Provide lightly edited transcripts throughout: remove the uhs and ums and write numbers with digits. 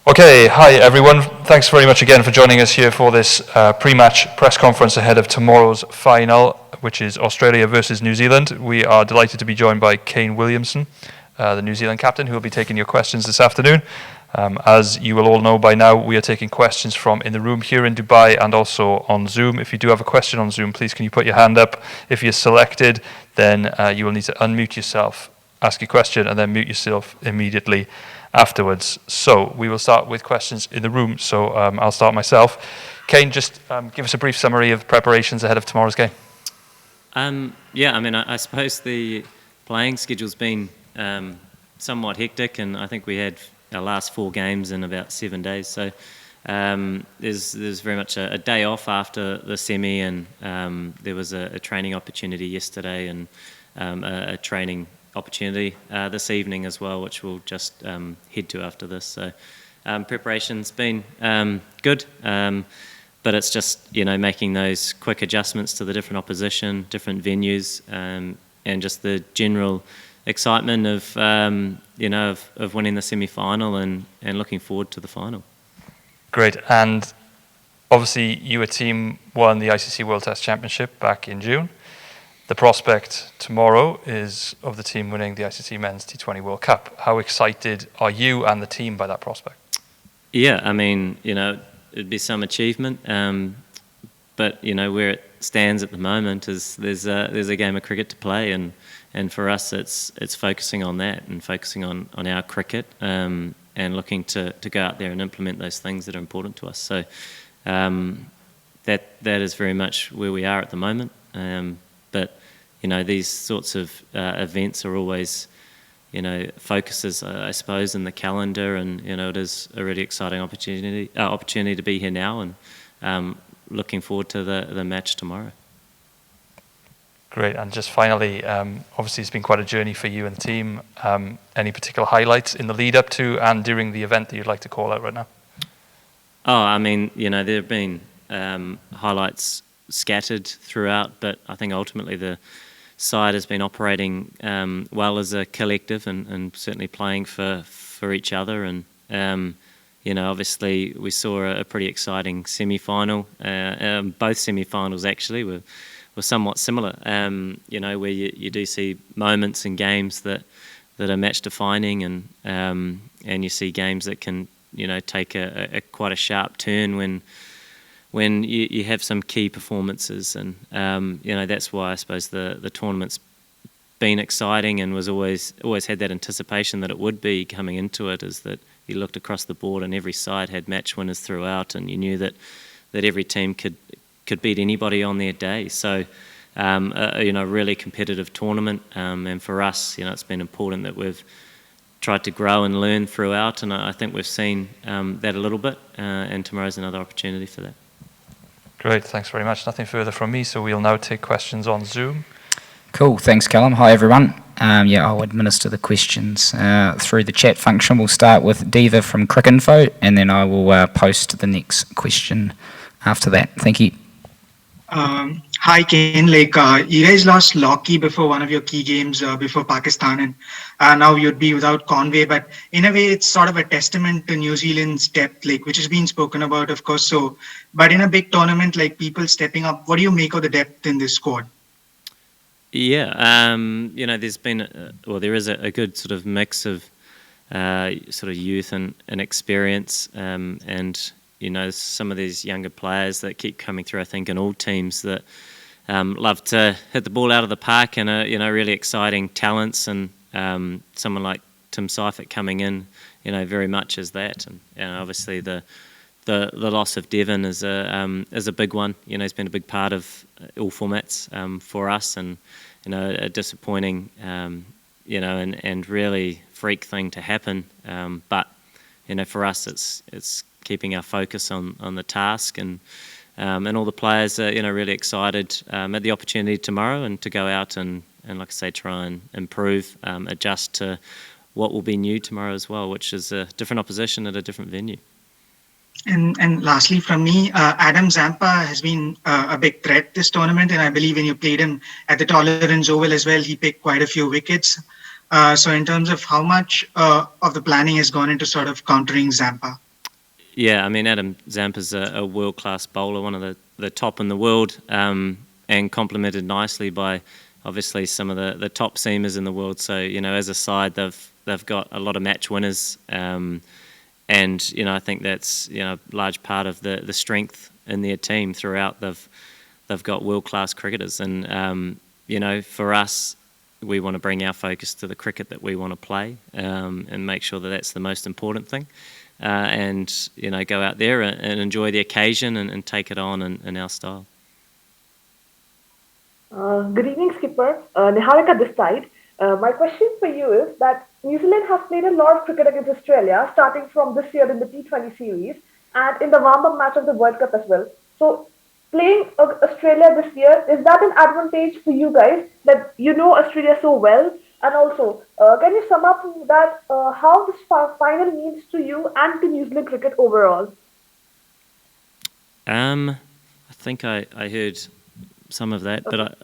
Okay, hi everyone. Thanks very much again for joining us here for this pre-match press conference ahead of tomorrow's final, which is Australia versus New Zealand. We are delighted to be joined by Kane Williamson, the New Zealand captain, who will be taking your questions this afternoon. As you will all know by now, we are taking questions from in the room here in Dubai and also on Zoom. If you do have a question on Zoom, please can you put your hand up? If you're selected, then you will need to unmute yourself, ask your question, and then mute yourself immediately afterwards. So we will start with questions in the room. So I'll start myself. Kane, just give us a brief summary of preparations ahead of tomorrow's game. I suppose the playing schedule's been somewhat hectic, and I think we had our last 4 games in about 7 days. So there's very much a day off after the semi, and there was a training opportunity yesterday and a training opportunity this evening as well, which we'll just head to after this. So preparation's been good, but it's just making those quick adjustments to the different opposition, different venues, and just the general excitement of of winning the semi-final and looking forward to the final. Great. And obviously your team won the ICC World Test Championship back in June. The prospect tomorrow is of the team winning the ICC Men's T20 World Cup. How excited are you and the team by that prospect? Yeah, it'd be some achievement, but where it stands at the moment is there's a game of cricket to play, and for us it's focusing on that and focusing on our cricket, and looking to go out there and implement those things that are important to us. So that is very much where we are at the moment. But these sorts of events are always focuses, I suppose, in the calendar, and it is a really exciting opportunity to be here now, and looking forward to the match tomorrow. Great. And just finally, obviously it's been quite a journey for you and the team. Any particular highlights in the lead up to and during the event that you'd like to call out right now? There have been highlights scattered throughout, but I think ultimately the side has been operating well as a collective, and certainly playing for each other. And obviously we saw a pretty exciting semi-final. Both semi-finals actually were somewhat similar. Where you do see moments in games that are match defining, and you see games that can take a quite a sharp turn when you have some key performances, and that's why I suppose the tournament's been exciting, and was always had that anticipation that it would be coming into it, is that you looked across the board and every side had match winners throughout, and you knew that every team could beat anybody on their day. So a really competitive tournament, and for us it's been important that we've tried to grow and learn throughout, and I think we've seen that a little bit, and tomorrow's another opportunity for that. Great, thanks very much. Nothing further from me, so we'll now take questions on Zoom. Cool, thanks Callum. Hi everyone. I'll administer the questions through the chat function. We'll start with Diva from Cricinfo, and then I will post the next question after that. Thank you. Hi Kane, you guys lost Lockie before one of your key games before Pakistan, and now you'd be without Conway, but in a way it's sort of a testament to New Zealand's depth, which has been spoken about, of course. So, but in a big tournament, people stepping up, what do you make of the depth in this squad? Yeah, there's been there is a good sort of mix of sort of youth and experience, and some of these younger players that keep coming through, I think, in all teams that love to hit the ball out of the park, and are really exciting talents, and someone like Tim Seifert coming in, very much as that. And obviously the loss of Devon is a big one. He's been a big part of all formats for us, and a disappointing and really freak thing to happen. But for us it's keeping our focus on the task, and all the players are really excited at the opportunity tomorrow, and to go out and like I say, try and improve, adjust to what will be new tomorrow as well, which is a different opposition at a different venue. And lastly from me, Adam Zampa has been a big threat this tournament, and I believe when you played him at the Tolerance Oval as well, he picked quite a few wickets. So in terms of how much of the planning has gone into sort of countering Zampa? Yeah, I mean, Adam Zampa's a world-class bowler, one of the top in the world, and complemented nicely by obviously some of the top seamers in the world. So, as a side, they've got a lot of match winners, and, I think that's, a large part of the strength in their team throughout. They've got world-class cricketers, and, for us, we want to bring our focus to the cricket that we want to play, and make sure that that's the most important thing. And go out there and enjoy the occasion and take it on in our style. Good evening, Skipper. Niharika this side. My question for you is that New Zealand has played a lot of cricket against Australia, starting from this year in the T20 series and in the warm-up match of the World Cup as well. So, playing Australia this year, is that an advantage for you guys that you know Australia so well? And also, can you sum up that how this final means to you and to New Zealand cricket overall? I think I heard some of that, but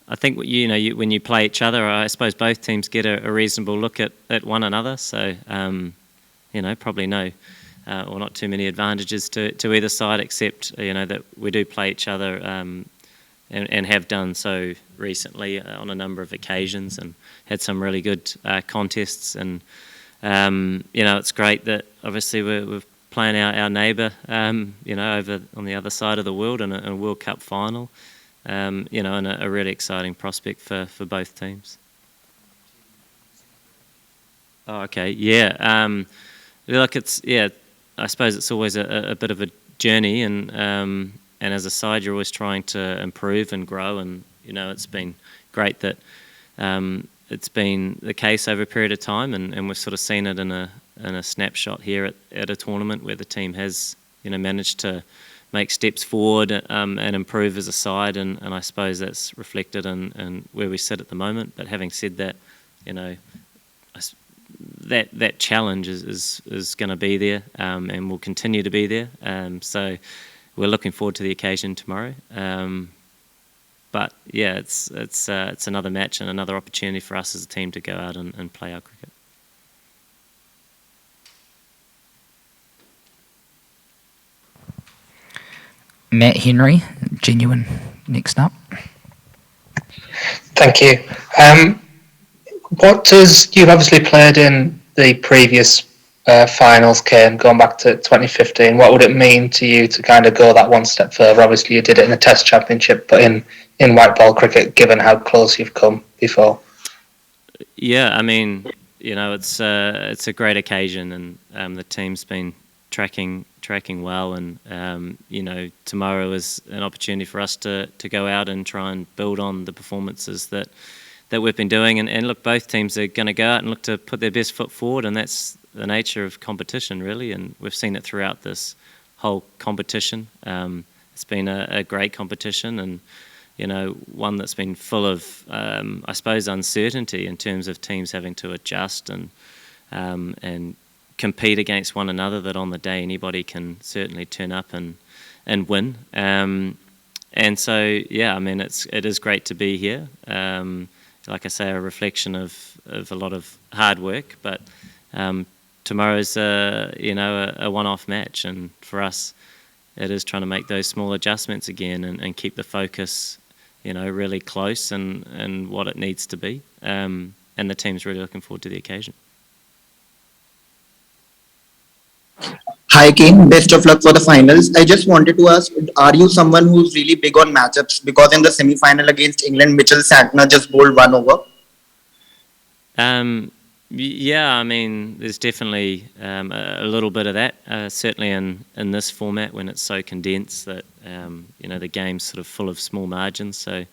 I think when you play each other, I suppose both teams get a reasonable look at one another. So probably or not too many advantages to either side, except that we do play each other and have done so recently on a number of occasions and had some really good contests. And it's great that obviously we're playing our neighbour, over on the other side of the world in a World Cup final. And a really exciting prospect for both teams. Oh, okay, yeah. I suppose it's always a bit of a journey, and as a side, you're always trying to improve and grow. And it's been great that it's been the case over a period of time, and we've sort of seen it in a snapshot here at a tournament where the team has managed to make steps forward and improve as a side, and I suppose that's reflected in where we sit at the moment. But having said that, that challenge is going to be there, and will continue to be there. So we're looking forward to the occasion tomorrow. But yeah, it's another match and another opportunity for us as a team to go out and play our cricket. Matt Henry, Genuine, next up. Thank you. You've obviously played in the previous finals, Kane, going back to 2015. What would it mean to you to kind of go that one step further? Obviously, you did it in the Test Championship, but in white ball cricket, given how close you've come before. Yeah, I mean, it's a great occasion, and the team's been tracking well, and tomorrow is an opportunity for us to go out and try and build on the performances that we've been doing, and look, both teams are going to go out and look to put their best foot forward, and that's the nature of competition, really, and we've seen it throughout this whole competition. It's been a great competition, and one that's been full of I suppose uncertainty in terms of teams having to adjust and compete against one another, that on the day anybody can certainly turn up and win. And so, yeah, I mean, it is great to be here. Like I say, a reflection of a lot of hard work, but tomorrow's a one-off match, and for us, it is trying to make those small adjustments again and keep the focus, really close and what it needs to be. And the team's really looking forward to the occasion. Hi Kane, best of luck for the finals. I just wanted to ask, are you someone who's really big on matchups? Because in the semi-final against England, Mitchell Santner just bowled 1 over. Yeah, I mean, there's definitely a little bit of that, certainly in this format when it's so condensed that, the game's sort of full of small margins. So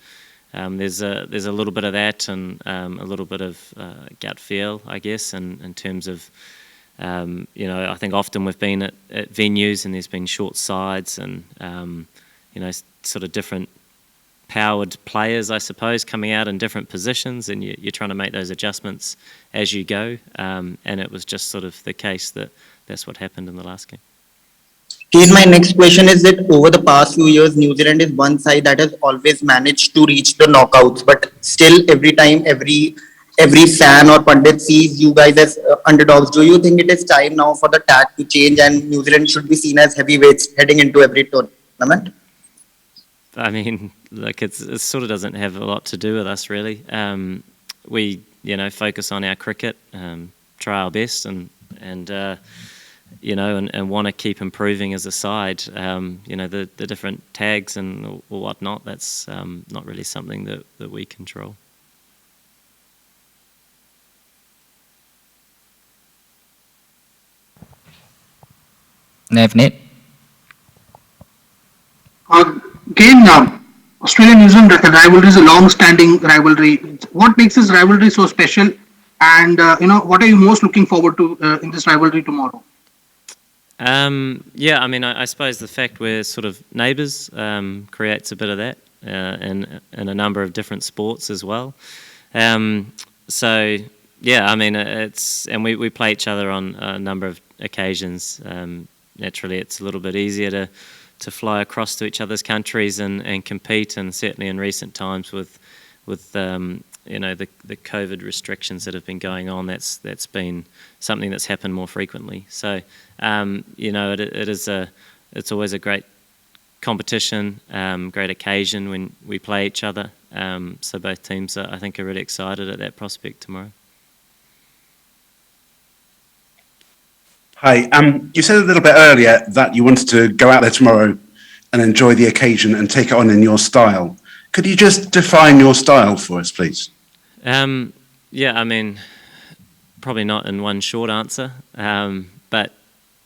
there's a little bit of that and a little bit of gut feel, I guess, in terms of, I think often we've been at venues and there's been short sides and, sort of different powered players, I suppose, coming out in different positions, and you're trying to make those adjustments as you go. And it was just sort of the case that's what happened in the last game. Kane, my next question is that over the past few years, New Zealand is one side that has always managed to reach the knockouts, but still every time, every every fan or pundit sees you guys as underdogs. Do you think it is time now for the tag to change and New Zealand should be seen as heavyweights heading into every tournament? I mean, look, it sort of doesn't have a lot to do with us, really. We, focus on our cricket, try our best, and want to keep improving as a side. The different tags and or whatnot, that's not really something that we control. Navnet. Again, Australia-New Zealand rivalry is a long-standing rivalry. What makes this rivalry so special? And what are you most looking forward to in this rivalry tomorrow? I suppose the fact we're sort of neighbours creates a bit of that in a number of different sports as well. It's and we play each other on a number of occasions. Naturally, it's a little bit easier to fly across to each other's countries and compete, and certainly in recent times with the COVID restrictions that have been going on, that's been something that's happened more frequently. So it's always a great competition, great occasion when we play each other. So both teams I think are really excited at that prospect tomorrow. Hi, you said a little bit earlier that you wanted to go out there tomorrow and enjoy the occasion and take it on in your style. Could you just define your style for us, please? Probably not in one short answer, but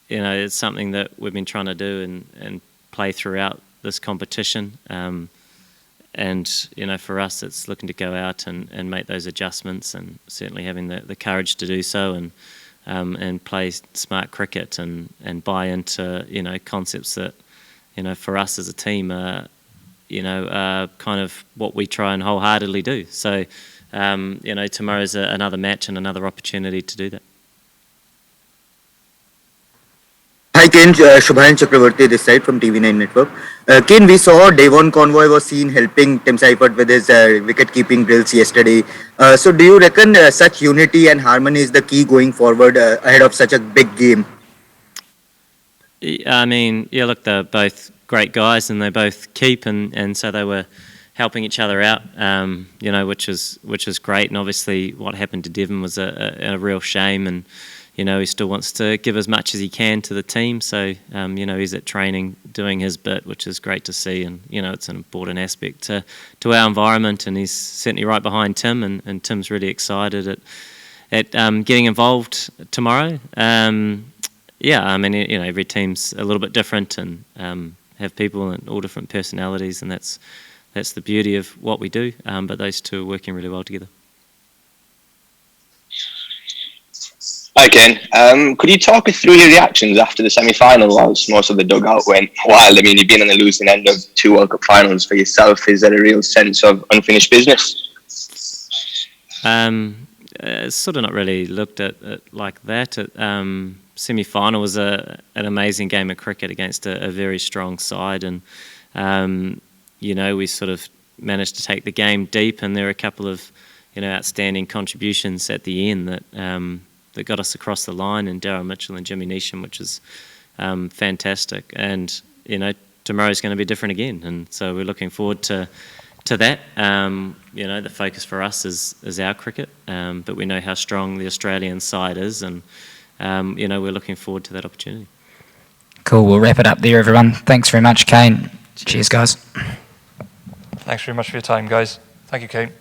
it's something that we've been trying to do and play throughout this competition. For us, it's looking to go out and make those adjustments, and certainly having the courage to do so, and play smart cricket and buy into concepts that for us as a team are kind of what we try and wholeheartedly do. So tomorrow's another match and another opportunity to do that. Hi Kane, Shubhayan Chakravarti this side from TV9 Network. Kane, we saw Devon Convoy was seen helping Tim Seifert with his wicket-keeping drills yesterday. So do you reckon such unity and harmony is the key going forward ahead of such a big game? Look, they're both great guys and they both keep, and so they were helping each other out, which is great. And obviously what happened to Devon was a real shame, and he still wants to give as much as he can to the team. So, he's at training doing his bit, which is great to see. And, it's an important aspect to our environment. And he's certainly right behind Tim, and Tim's really excited at getting involved tomorrow. Every team's a little bit different and have people and all different personalities. And that's the beauty of what we do. But those two are working really well together. Hi Ken, could you talk us through your reactions after the semi-final as most of the dugout went wild? You've been on the losing end of 2 World Cup finals for yourself. Is there a real sense of unfinished business? It's sort of not really looked at it like that. Semi-final was an amazing game of cricket against a very strong side, and we sort of managed to take the game deep, and there were a couple of outstanding contributions at the end that got us across the line, and Darryl Mitchell and Jimmy Neesham, which is fantastic. And tomorrow's going to be different again, and so we're looking forward to that. The focus for us is our cricket, but we know how strong the Australian side is, and we're looking forward to that opportunity. Cool, we'll wrap it up there, everyone. Thanks very much, Kane. Cheers guys. Thanks very much for your time, guys. Thank you, Kane.